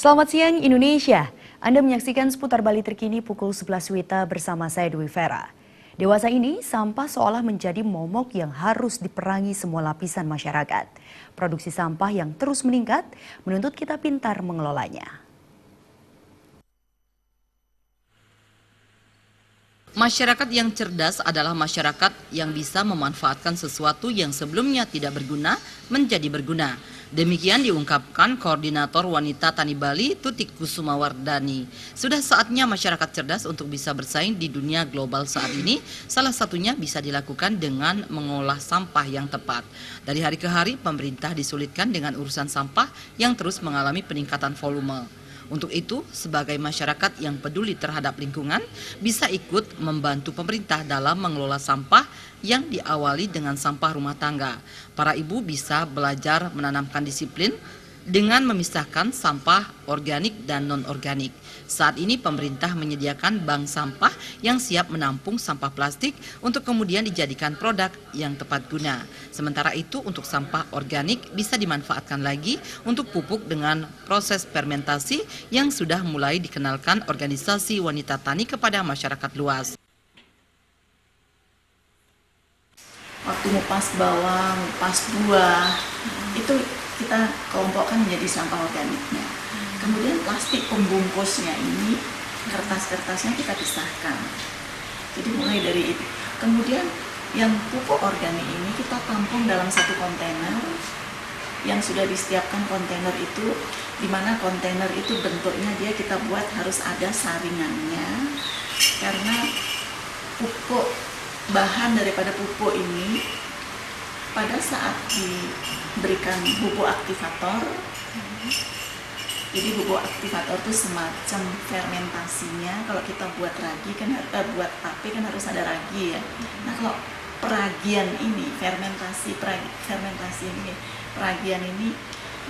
Selamat siang Indonesia. Anda menyaksikan seputar Bali terkini pukul 11 WITA bersama saya Dwi Vera. Dewasa ini, sampah seolah menjadi momok yang harus diperangi semua lapisan masyarakat. Produksi sampah yang terus meningkat menuntut kita pintar mengelolanya. Masyarakat yang cerdas adalah masyarakat yang bisa memanfaatkan sesuatu yang sebelumnya tidak berguna menjadi berguna. Demikian diungkapkan Koordinator Wanita Tani Bali, Tutik Kusumawardani. Sudah saatnya masyarakat cerdas untuk bisa bersaing di dunia global saat ini. Salah satunya bisa dilakukan dengan mengolah sampah yang tepat. Dari hari ke hari, pemerintah disulitkan dengan urusan sampah yang terus mengalami peningkatan volume. Untuk itu, sebagai masyarakat yang peduli terhadap lingkungan, bisa ikut membantu pemerintah dalam mengelola sampah yang diawali dengan sampah rumah tangga. Para ibu bisa belajar menanamkan disiplin dengan memisahkan sampah organik dan non-organik. Saat ini pemerintah menyediakan bank sampah yang siap menampung sampah plastik untuk kemudian dijadikan produk yang tepat guna. Sementara itu untuk sampah organik bisa dimanfaatkan lagi untuk pupuk dengan proses fermentasi yang sudah mulai dikenalkan organisasi wanita tani kepada masyarakat luas. Waktu ngupas bawang, ngupas buah, itu kita kelompokkan menjadi sampah organiknya. Kemudian plastik pembungkusnya ini, kertas-kertasnya kita pisahkan. Jadi mulai dari itu. Kemudian yang pupuk organik ini kita tampung dalam satu kontainer yang sudah disiapkan kontainer itu, di mana kontainer itu bentuknya dia kita buat harus ada saringannya, karena pupuk bahan daripada pupuk ini pada saat diberikan bubuk aktivator, jadi bubuk aktivator itu semacam fermentasinya. Kalau kita buat ragi kan buat tape kan harus ada ragi ya. Nah kalau peragian ini peragian ini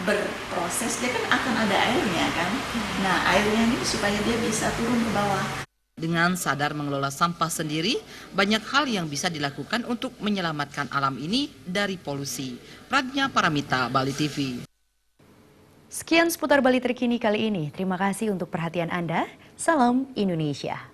berproses, dia kan akan ada airnya kan. Nah airnya ini supaya dia bisa turun ke bawah. Dengan sadar mengelola sampah sendiri, banyak hal yang bisa dilakukan untuk menyelamatkan alam ini dari polusi. Pragnya Paramita, Bali TV. Sekian seputar Bali terkini kali ini. Terima kasih untuk perhatian Anda. Salam Indonesia.